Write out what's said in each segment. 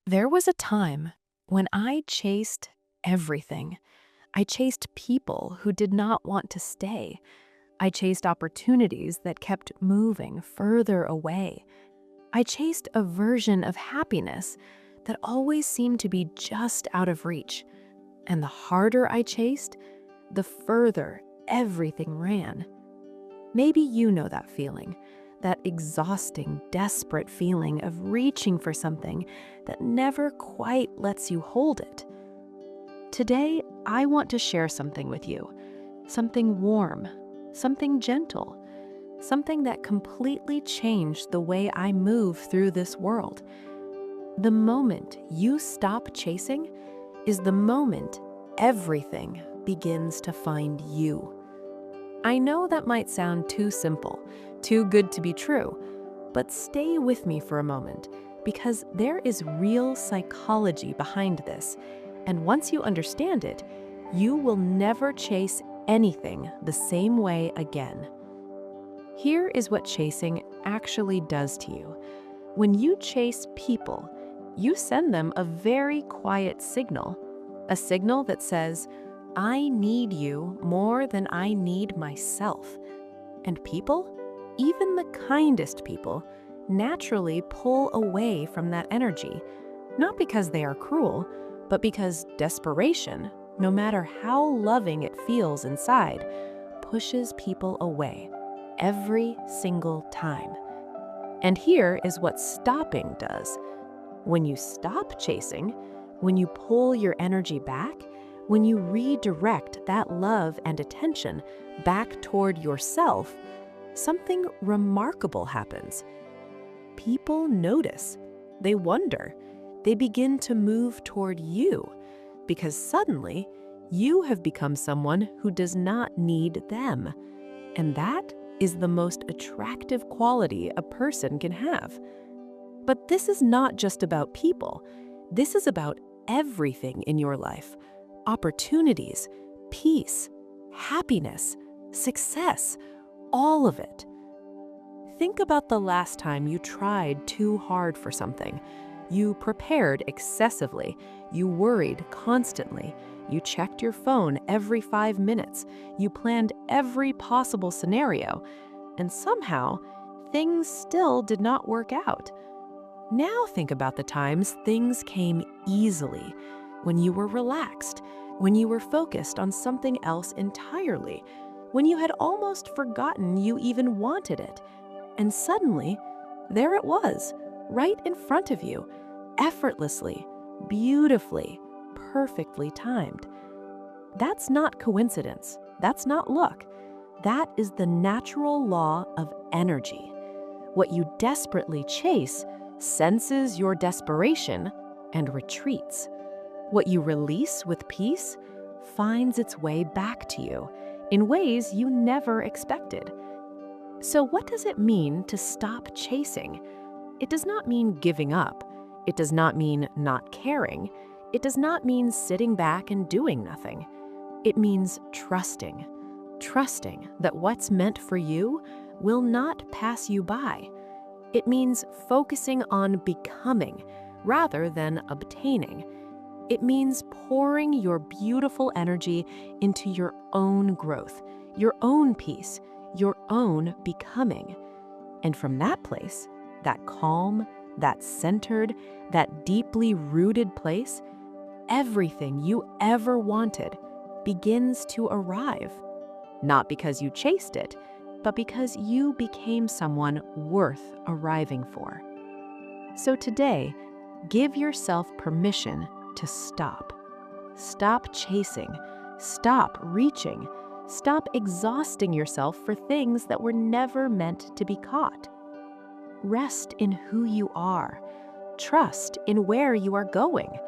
There was a time when I chased everything. I chased people who did not want to stay. I chased opportunities that kept moving further away. I chased a version of happiness that always seemed to be just out of reach. And the harder I chased, the further everything ran. Maybe you know that feeling, that exhausting, desperate feeling of reaching for something that never quite lets you hold it. Today, I want to share something with you, something warm, something gentle, something that completely changed the way I move through this world. The moment you stop chasing is the moment everything begins to find you. I know that might sound too simple, too good to be true, but stay with me for a moment because there is real psychology behind this, and once you understand it, you will never chase anything the same way again. Here is what chasing actually does to you. When you chase people, you send them a very quiet signal, a signal that says, I need you more than I need myself. And people, even the kindest people, naturally pull away from that energy, not because they are cruel, but because desperation, no matter how loving it feels inside, pushes people away every single time. And here is what stopping does. When you stop chasing, when you pull your energy back, when you redirect that love and attention back toward yourself, something remarkable happens. People notice, they wonder, they begin to move toward you because suddenly you have become someone who does not need them. And that is the most attractive quality a person can have. But this is not just about people. This is about everything in your life. Opportunities, peace, happiness, success, all of it. Think about the last time you tried too hard for something. You prepared excessively. You worried constantly. You checked your phone every 5 minutes. You planned every possible scenario. And somehow, things still did not work out. Now think about the times things came easily, when you were relaxed, when you were focused on something else entirely, when you had almost forgotten you even wanted it. And suddenly, there it was, right in front of you, effortlessly, beautifully, perfectly timed. That's not coincidence. That's not luck. That is the natural law of energy. What you desperately chase senses your desperation and retreats. What you release with peace finds its way back to you in ways you never expected. So what does it mean to stop chasing? It does not mean giving up. It does not mean not caring. It does not mean sitting back and doing nothing. It means trusting. Trusting that what's meant for you will not pass you by. It means focusing on becoming rather than obtaining. It means pouring your beautiful energy into your own growth, your own peace, your own becoming. And from that place, that calm, that centered, that deeply rooted place, everything you ever wanted begins to arrive. Not because you chased it, but because you became someone worth arriving for. So today, give yourself permission to stop. Stop chasing. Stop reaching. Stop exhausting yourself for things that were never meant to be caught. Rest in who you are. Trust in where you are going.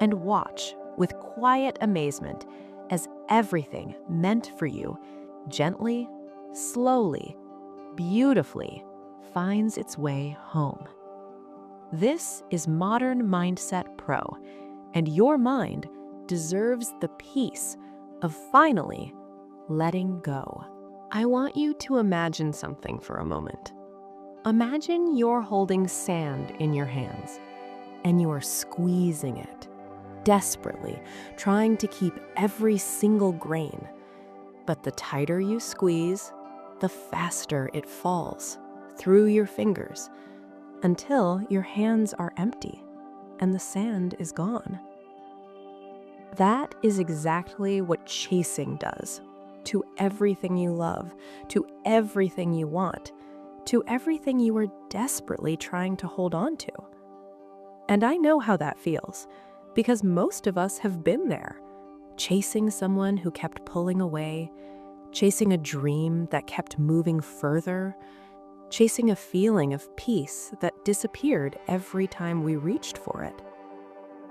And watch with quiet amazement as everything meant for you gently, slowly, beautifully finds its way home. This is Modern Mindset Pro, and your mind deserves the peace of finally letting go. I want you to imagine something for a moment. Imagine you're holding sand in your hands. and you are squeezing it, desperately trying to keep every single grain. But the tighter you squeeze, the faster it falls through your fingers until your hands are empty and the sand is gone. That is exactly what chasing does to everything you love, to everything you want, to everything you are desperately trying to hold on to. And I know how that feels, because most of us have been there, chasing someone who kept pulling away, chasing a dream that kept moving further, chasing a feeling of peace that disappeared every time we reached for it.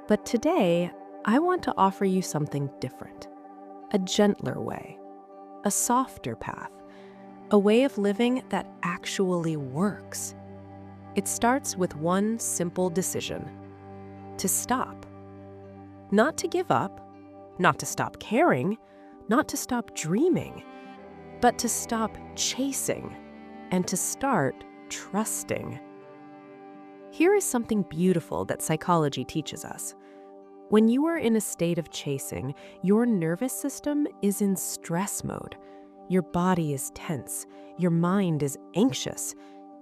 But today, I want to offer you something different, a gentler way, a softer path, a way of living that actually works. It starts with one simple decision: to stop. Not to give up, not to stop caring, not to stop dreaming, but to stop chasing and to start trusting. Here is something beautiful that psychology teaches us. When you are in a state of chasing, your nervous system is in stress mode. Your body is tense, your mind is anxious,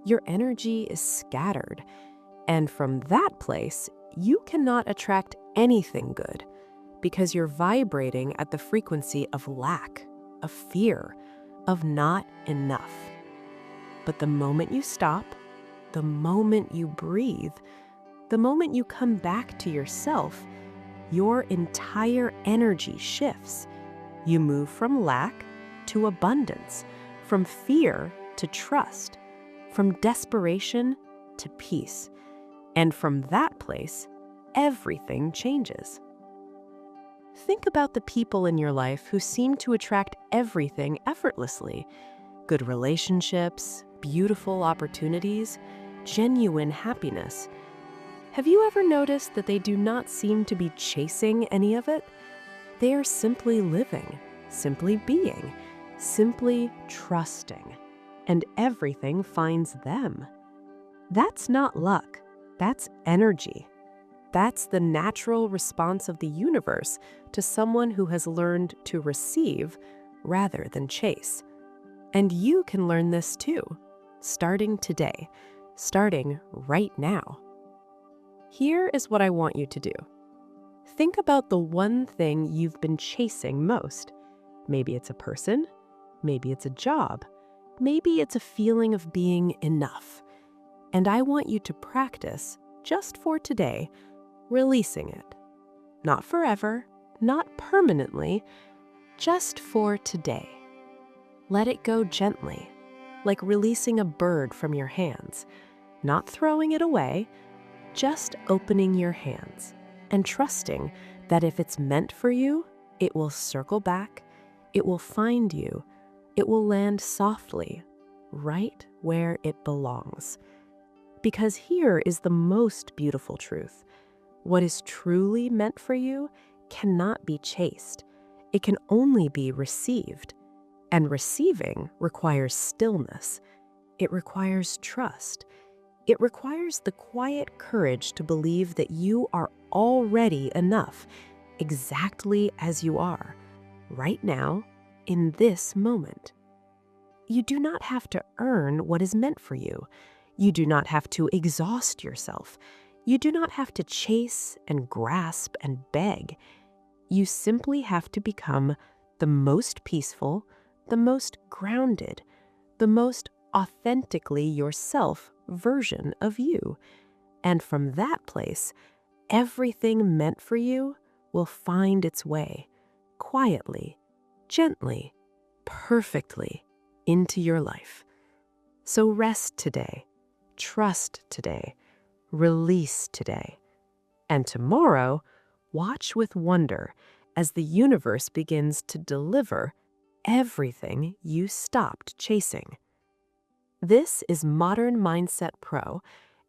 your energy is scattered. And from that place, you cannot attract anything good because you're vibrating at the frequency of lack, of fear, of not enough. But the moment you stop, the moment you breathe, the moment you come back to yourself, your entire energy shifts. You move from lack to abundance, from fear to trust, from desperation to peace. And from that place, everything changes. Think about the people in your life who seem to attract everything effortlessly: good relationships, beautiful opportunities, genuine happiness. Have you ever noticed that they do not seem to be chasing any of it? They are simply living, simply being, simply trusting, and everything finds them. That's not luck, that's energy. That's the natural response of the universe to someone who has learned to receive rather than chase. And you can learn this too, starting today, starting right now. Here is what I want you to do. Think about the one thing you've been chasing most. Maybe it's a person, maybe it's a job, maybe it's a feeling of being enough. And I want you to practice, just for today, releasing it. Not forever, not permanently, just for today. Let it go gently, like releasing a bird from your hands, not throwing it away, just opening your hands and trusting that if it's meant for you, it will circle back, it will find you, it will land softly, right where it belongs. Because here is the most beautiful truth. What is truly meant for you cannot be chased. It can only be received. And receiving requires stillness. It requires trust. It requires the quiet courage to believe that you are already enough, exactly as you are, right now, in this moment. You do not have to earn what is meant for you. You do not have to exhaust yourself. You do not have to chase and grasp and beg. You simply have to become the most peaceful, the most grounded, the most authentically yourself version of you. And from that place, everything meant for you will find its way, quietly, gently, perfectly, into your life. So rest today, trust today, release today. And tomorrow, watch with wonder as the universe begins to deliver everything you stopped chasing. This is Modern Mindset Pro,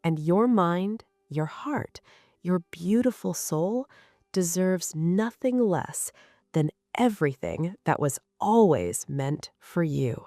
and your mind, your heart, your beautiful soul deserves nothing less than everything that was always meant for you.